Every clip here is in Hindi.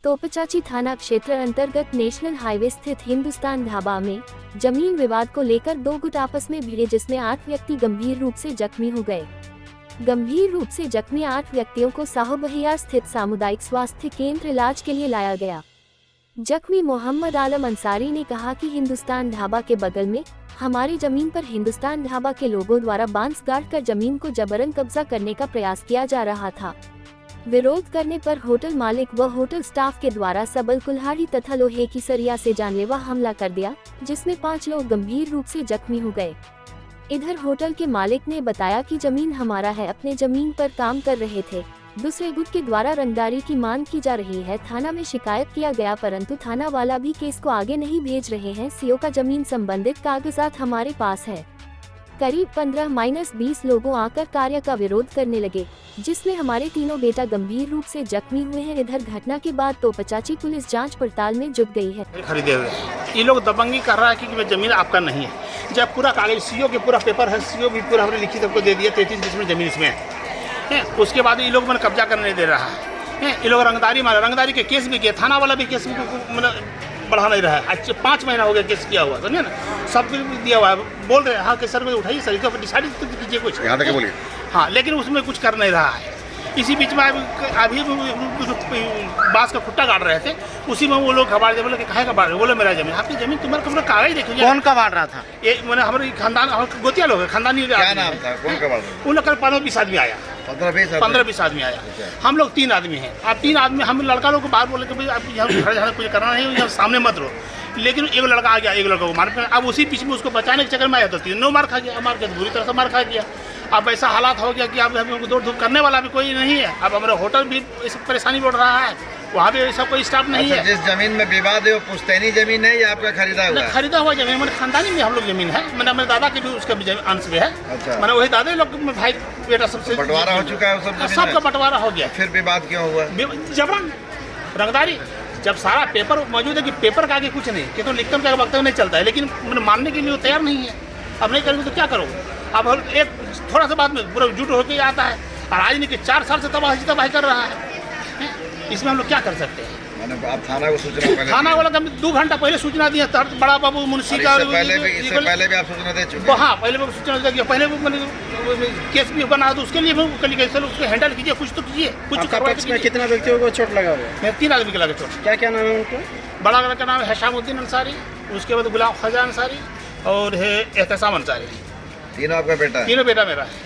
तोपचाची थाना क्षेत्र अंतर्गत नेशनल हाईवे स्थित हिंदुस्तान ढाबा में जमीन विवाद को लेकर दो गुट आपस में भिड़े, जिसमें 8 व्यक्ति गंभीर रूप से जख्मी हो गए। गंभीर रूप से जख्मी 8 व्यक्तियों को साहोबहियार स्थित सामुदायिक स्वास्थ्य केंद्र इलाज के लिए लाया गया। जख्मी मोहम्मद आलम अंसारी ने कहा कि हिंदुस्तान ढाबा के बगल में हमारी जमीन पर हिंदुस्तान ढाबा के लोगों द्वारा बांस गाड़कर जमीन को जबरन कब्जा करने का प्रयास किया जा रहा था। विरोध करने पर होटल मालिक व होटल स्टाफ के द्वारा सबल कुल्हाड़ी तथा लोहे की सरिया से जानलेवा हमला कर दिया, जिसमें 5 लोग गंभीर रूप से जख्मी हो गए। इधर होटल के मालिक ने बताया कि जमीन हमारा है, अपने जमीन पर काम कर रहे थे। दूसरे गुट के द्वारा रंगदारी की मांग की जा रही है। थाना में शिकायत किया गया, परंतु थाना वाला भी केस को आगे नहीं भेज रहे हैं। सीओ का जमीन संबंधित कागजात हमारे पास है। करीब 15-20 लोगों आकर कार्य का विरोध करने लगे, जिसमें हमारे तीनों बेटा गंभीर रूप से जख्मी हुए हैं। इधर घटना के बाद तोपचाची पुलिस जांच पड़ताल में जुट गई है। खरीदे हुए ये लोग दबंगी कर रहा है कि जमीन आपका नहीं है, जब पूरा कागज सीओ के पूरा पेपर है, सीओ भी पूरा हमने लिखित आपको दे दिया 33 डिसमिल जमीन इसमें है। उसके बाद ये लोग मैंने कब्जा करने नहीं दे रहा है। ये लोग रंगदारी मारा, रंगदारी के केस भी किए, थाना वाला भी केस बढ़ा नहीं रहा है। आज 5 महीना हो गया केस किया हुआ, समझे ना, सब दिया हुआ है। बोल रहे हैं हाँ कि सर में उठाइए सर, इसको डिसाइड कीजिए कुछ, यहाँ तक बोलिए हाँ, लेकिन उसमें कुछ कर नहीं रहा है। इसी बीच में अभी बांस का खुट्टा गाड़ रहे थे, उसी में वो लोग कबाड़ दे, बोले कि काहे कबाड़ रहे, बोले मेरा जमीन, आपकी जमीन तुम्हारा कब कागज देखिए। कौन कबाड़ रहा था? ये मैंने हमारे खानदान गोतिया लोग है, खानदानी। क्या नाम था, कौन कबाड़? उन लोग 15-20 आदमी आया, 15-20 आदमी आया। हम लोग 3 आदमी हैं। अब 3 आदमी, हम लड़का लोग को बाहर बोले कि भाई आप यहाँ घर जाना कुछ करना नहीं, यहाँ सामने मत रहो। लेकिन एक लड़का आ गया, एक लड़का को मार कर, अब उसी बीच में उसको बचाने के चक्कर में आया तो 3 मार खा गया, मार के बुरी तरह से मार खा गया। अब ऐसा हालात हो गया कि अब हमको दौड़ धूप करने वाला भी कोई नहीं है। अब हमारा होटल भी इस परेशानी बढ़ रहा है, वहाँ भी ऐसा कोई स्टाफ नहीं है। जिस जमीन में विवाद है वो पुश्तैनी जमीन है या आपका खरीदा हुआ? खरीदा हुआ जमीन, मैंने खानदानी में हम लोग जमीन है, मैंने मेरे दादा की भी उसका भी अंश भी है। अच्छा। मैंने वही दादा लोग भाई बेटा सबसे बंटवारा हो चुका है, सबका बंटवारा हो गया। फिर विवाद क्यों हुआ? जबरन रंगदारी, जब सारा पेपर मौजूद है कि पेपर का आगे कुछ नहीं, कि तो लिखकर का वक्तव्य नहीं चलता है, लेकिन मैंने मानने के लिए वो तैयार नहीं है। अब नहीं करोगे तो क्या करोगे? अब एक थोड़ा सा बात में पूरा जुट होकर आता है, और राजनीति 4 साल से तबाही कर रहा है। इसमें हम लोग क्या कर सकते हैं? आप थाना को सूचना पहले? थाना वाला का 2 घंटा पहले सूचना दिया, बड़ा बाबू मुंशी का। इससे पहले भी आप सूचना दे चुके हैं? हाँ, पहले भी सूचना दिया, पहले केस भी बना तो उसके लिए कैसे उसको हैंडल कीजिए, कुछ तो कीजिए, कुछ करवाइए। कितना व्यक्तियों को चोट लगा हुआ है? 3 आदमी के लगे चोट। क्या नाम है उनको? बड़ा का नाम है हशामुद्दीन अंसारी, उसके बाद गुलाम ख्वाजा अंसारी और है एहतसाम अंसारी। तीनों आपका बेटा? तीनों बेटा मेरा है।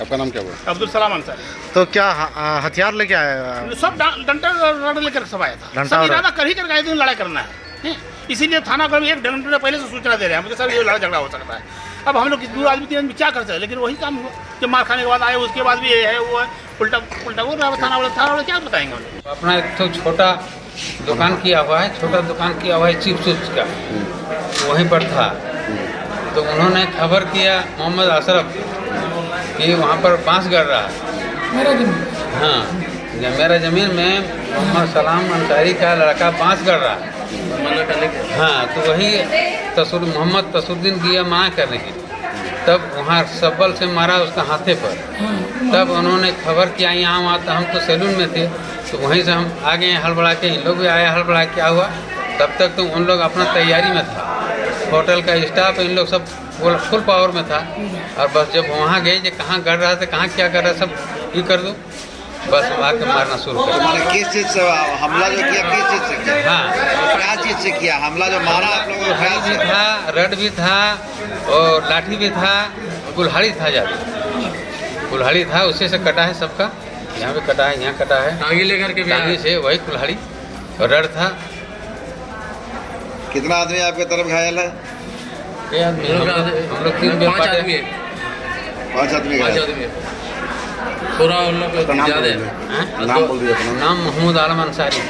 आपका नाम क्या हुआ? अब्दुल सलाम अंसारी। तो क्या हथियार लेके आया? सब डंडा रड लेकर सब आया था, सब इरादा कर ही कर गए थे लड़ाई करना है। इसीलिए थाना को 1 घंटे पहले से सूचना दे रहे हैं मुझे, सर ये लड़ाई झगड़ा हो सकता है। अब हम लोग 2 आदमी 3 आदमी क्या कर सकते हैं, लेकिन वही काम हुआ, जब मार खाने के बाद आए उसके बाद भी ये है वो है, उल्टा वो थाना वाले क्या बताएंगे हम लोग। अपना एक तो छोटा दुकान किया हुआ है, छोटा दुकान किया हुआ है चिप्स का, वहीं पर था। तो उन्होंने खबर किया मोहम्मद अशरफ कि वहाँ पर बांस गड़ रहा है मेरा जमीन। हाँ, मेरा ज़मीन में मोहम्मद सलाम अंसारी का लड़का बांस गड़ रहा है। हाँ, तो वही मोहम्मद तसुद्दीन गया मना करने के, तब वहाँ सबल से मारा उसका हाथे पर। तब उन्होंने खबर किया यहाँ वहाँ, तो हम तो सैलून में थे, तो वहीं से हम आ गए हड़बड़ा के, इन लोग भी आए हड़बड़ा। क्या हुआ, तब तक तो उन लोग अपना तैयारी में था, होटल का स्टाफ इन लोग सब फुल पावर में था। और बस जब वहाँ गए कि कहाँ गड़ रहा था, कहाँ क्या कर रहा है, सब ये कर दो, बस आके मारना शुरू कर दिया। किस चीज़ से हमला जो किया, किस चीज़ से किया? हाँ, क्या चीज़ से किया हमला? जो मारा आप लोगों कुल्हाड़ी भी था, रड भी था और लाठी भी था, कुल्हाड़ी था, ज़्यादा कुल्हाड़ी था, उसी से कटा है सबका। यहाँ पे कटा है, यहाँ कटा है, आगे लेकर के आगे से वही कुल्हाड़ी और रड था। कितना आदमी आपके तरफ घायल है? हम लोग 3 आदमी, 5 आदमी पूरा उन लोग ज़्यादा। नाम मोहम्मद आलम अंसारी।